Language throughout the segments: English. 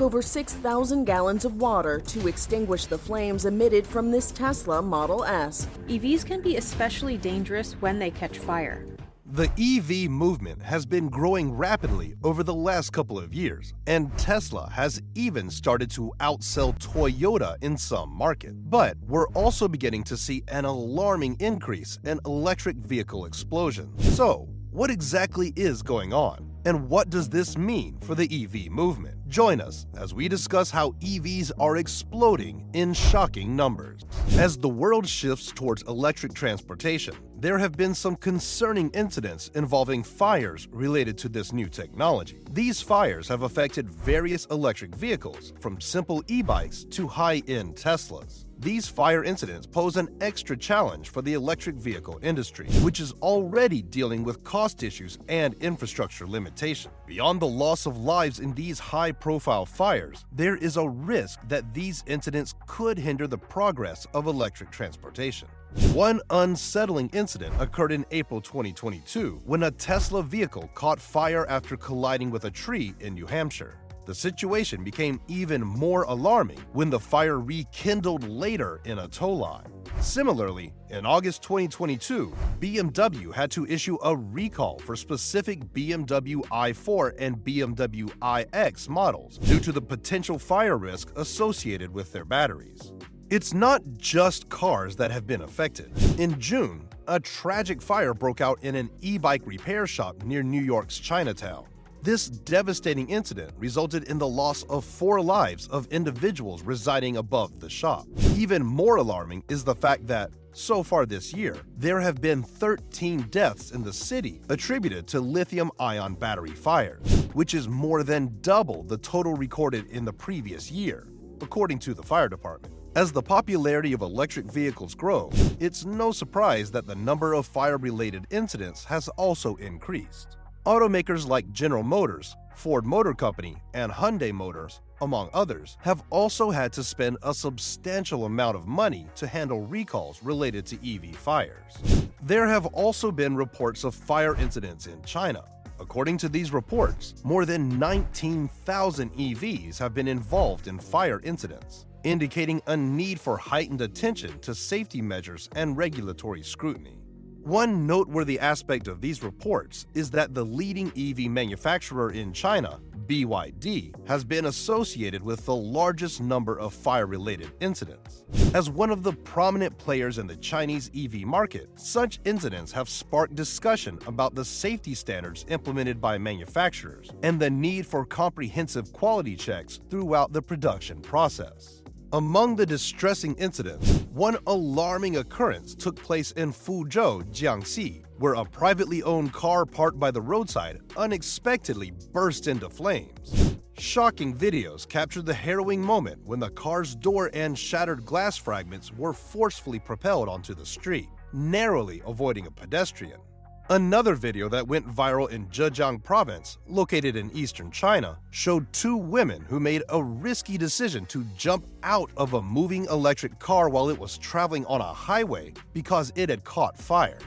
took over 6,000 gallons of water to extinguish the flames emitted from this Tesla Model S. EVs can be especially dangerous when they catch fire. The EV movement has been growing rapidly over the last couple of years, and Tesla has even started to outsell Toyota in some markets. But we're also beginning to see an alarming increase in electric vehicle explosions. So, what exactly is going on? And what does this mean for the EV movement? Join us as we discuss how EVs are exploding in shocking numbers. As the world shifts towards electric transportation, there have been some concerning incidents involving fires related to this new technology. These fires have affected various electric vehicles, from simple e-bikes to high-end Teslas. These fire incidents pose an extra challenge for the electric vehicle industry, which is already dealing with cost issues and infrastructure limitations. Beyond the loss of lives in these high-profile fires, there is a risk that these incidents could hinder the progress of electric transportation. One unsettling incident occurred in April 2022 when a Tesla vehicle caught fire after colliding with a tree in New Hampshire. The situation became even more alarming when the fire rekindled later in a tow line. Similarly, in August 2022, BMW had to issue a recall for specific BMW i4 and BMW iX models due to the potential fire risk associated with their batteries. It's not just cars that have been affected. In June, a tragic fire broke out in an e-bike repair shop near New York's Chinatown. This devastating incident resulted in the loss of 4 lives of individuals residing above the shop. Even more alarming is the fact that, so far this year, there have been 13 deaths in the city attributed to lithium-ion battery fires, which is more than double the total recorded in the previous year, according to the fire department. As the popularity of electric vehicles grows, it's no surprise that the number of fire-related incidents has also increased. Automakers like General Motors, Ford Motor Company, and Hyundai Motors, among others, have also had to spend a substantial amount of money to handle recalls related to EV fires. There have also been reports of fire incidents in China. According to these reports, more than 19,000 EVs have been involved in fire incidents, indicating a need for heightened attention to safety measures and regulatory scrutiny. One noteworthy aspect of these reports is that the leading EV manufacturer in China, BYD, has been associated with the largest number of fire-related incidents. As one of the prominent players in the Chinese EV market, such incidents have sparked discussion about the safety standards implemented by manufacturers and the need for comprehensive quality checks throughout the production process. Among the distressing incidents, one alarming occurrence took place in Fuzhou, Jiangxi, where a privately owned car parked by the roadside unexpectedly burst into flames. Shocking videos captured the harrowing moment when the car's door and shattered glass fragments were forcefully propelled onto the street, narrowly avoiding a pedestrian. Another video that went viral in Zhejiang province, located in eastern China, showed 2 women who made a risky decision to jump out of a moving electric car while it was traveling on a highway because it had caught fire.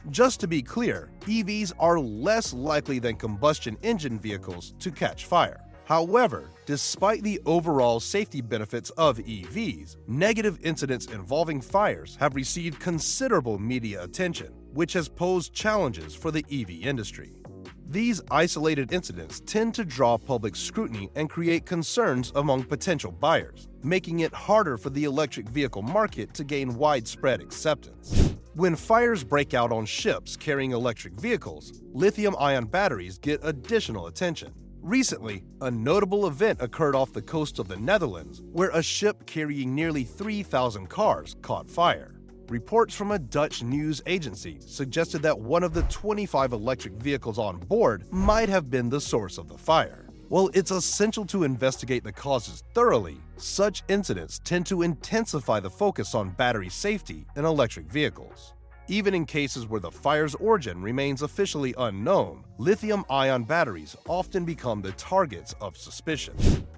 Just to be clear, EVs are less likely than combustion engine vehicles to catch fire. However, despite the overall safety benefits of EVs, negative incidents involving fires have received considerable media attention, which has posed challenges for the EV industry. These isolated incidents tend to draw public scrutiny and create concerns among potential buyers, making it harder for the electric vehicle market to gain widespread acceptance. When fires break out on ships carrying electric vehicles, lithium-ion batteries get additional attention. Recently, a notable event occurred off the coast of the Netherlands, where a ship carrying nearly 3,000 cars caught fire. Reports from a Dutch news agency suggested that one of the 25 electric vehicles on board might have been the source of the fire. While it's essential to investigate the causes thoroughly, such incidents tend to intensify the focus on battery safety in electric vehicles. Even in cases where the fire's origin remains officially unknown, lithium-ion batteries often become the targets of suspicion.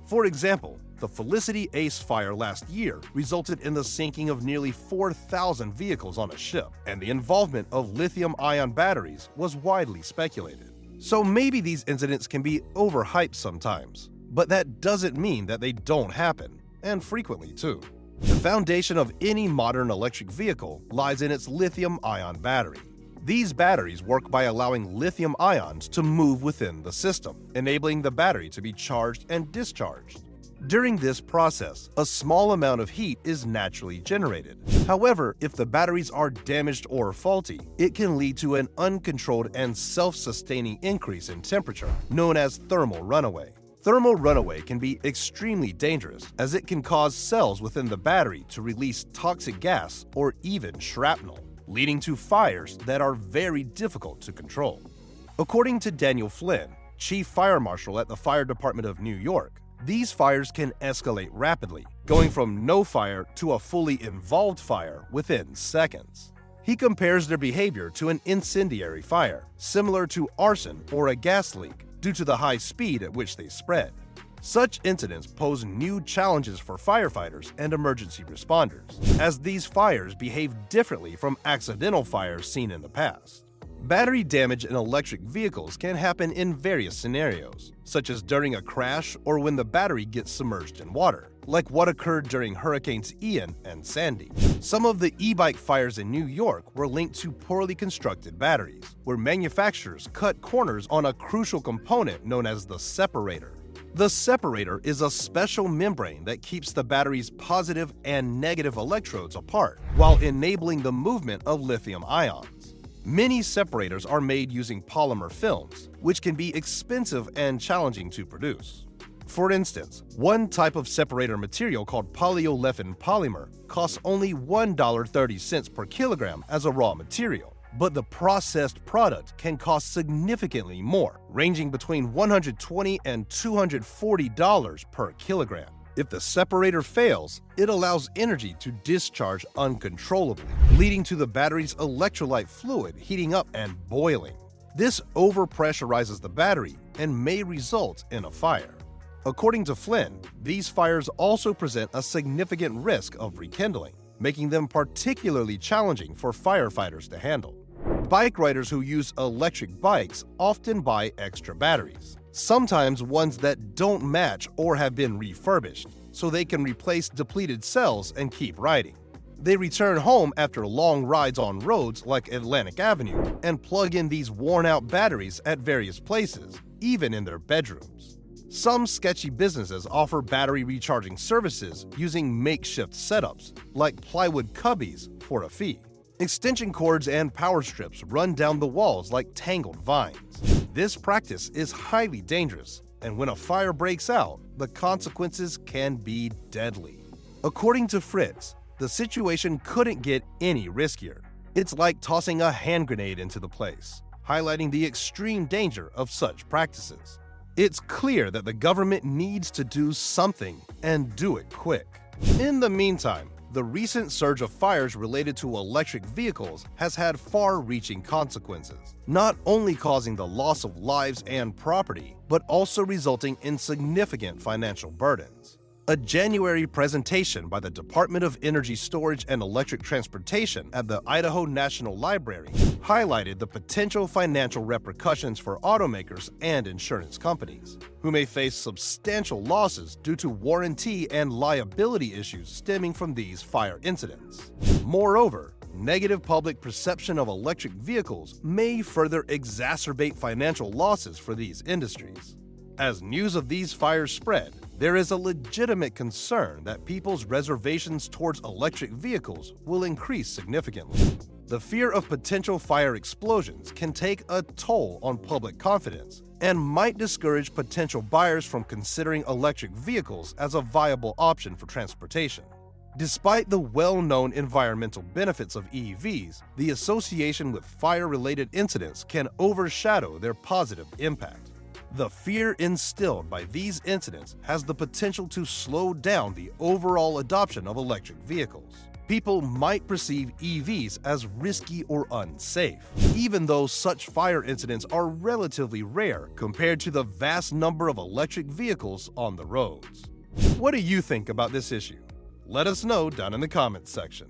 For example, the Felicity Ace fire last year resulted in the sinking of nearly 4,000 vehicles on a ship, and the involvement of lithium-ion batteries was widely speculated. So maybe these incidents can be overhyped sometimes. But that doesn't mean that they don't happen, and frequently too. The foundation of any modern electric vehicle lies in its lithium-ion battery. These batteries work by allowing lithium ions to move within the system, enabling the battery to be charged and discharged. During this process, a small amount of heat is naturally generated. However, if the batteries are damaged or faulty, it can lead to an uncontrolled and self-sustaining increase in temperature, known as thermal runaway. Thermal runaway can be extremely dangerous, as it can cause cells within the battery to release toxic gas or even shrapnel, leading to fires that are very difficult to control. According to Daniel Flynn, Chief Fire Marshal at the Fire Department of New York, these fires can escalate rapidly, going from no fire to a fully involved fire within seconds. He compares their behavior to an incendiary fire, similar to arson or a gas leak, due to the high speed at which they spread. Such incidents pose new challenges for firefighters and emergency responders, as these fires behave differently from accidental fires seen in the past. Battery damage in electric vehicles can happen in various scenarios, such as during a crash or when the battery gets submerged in water, like what occurred during Hurricanes Ian and Sandy. Some of the e-bike fires in New York were linked to poorly constructed batteries, where manufacturers cut corners on a crucial component known as the separator. The separator is a special membrane that keeps the battery's positive and negative electrodes apart, while enabling the movement of lithium ions. Many separators are made using polymer films, which can be expensive and challenging to produce. For instance, one type of separator material called polyolefin polymer costs only $1.30 per kilogram as a raw material, but the processed product can cost significantly more, ranging between $120 and $240 per kilogram. If the separator fails, it allows energy to discharge uncontrollably, leading to the battery's electrolyte fluid heating up and boiling. This overpressurizes the battery and may result in a fire. According to Flynn, these fires also present a significant risk of rekindling, making them particularly challenging for firefighters to handle. Bike riders who use electric bikes often buy extra batteries, sometimes ones that don't match or have been refurbished, so they can replace depleted cells and keep riding. They return home after long rides on roads like Atlantic Avenue and plug in these worn-out batteries at various places, even in their bedrooms. Some sketchy businesses offer battery recharging services using makeshift setups, like plywood cubbies, for a fee. Extension cords and power strips run down the walls like tangled vines. This practice is highly dangerous, and when a fire breaks out, the consequences can be deadly. According to Fritz, the situation couldn't get any riskier. It's like tossing a hand grenade into the place, highlighting the extreme danger of such practices. It's clear that the government needs to do something and do it quick. In the meantime, the recent surge of fires related to electric vehicles has had far-reaching consequences, not only causing the loss of lives and property, but also resulting in significant financial burdens. A January presentation by the Department of Energy Storage and Electric Transportation at the Idaho National Library highlighted the potential financial repercussions for automakers and insurance companies, who may face substantial losses due to warranty and liability issues stemming from these fire incidents. Moreover, negative public perception of electric vehicles may further exacerbate financial losses for these industries. As news of these fires spread, there is a legitimate concern that people's reservations towards electric vehicles will increase significantly. The fear of potential fire explosions can take a toll on public confidence and might discourage potential buyers from considering electric vehicles as a viable option for transportation. Despite the well-known environmental benefits of EVs, the association with fire-related incidents can overshadow their positive impact. The fear instilled by these incidents has the potential to slow down the overall adoption of electric vehicles. People might perceive EVs as risky or unsafe, even though such fire incidents are relatively rare compared to the vast number of electric vehicles on the roads. What do you think about this issue? Let us know down in the comments section.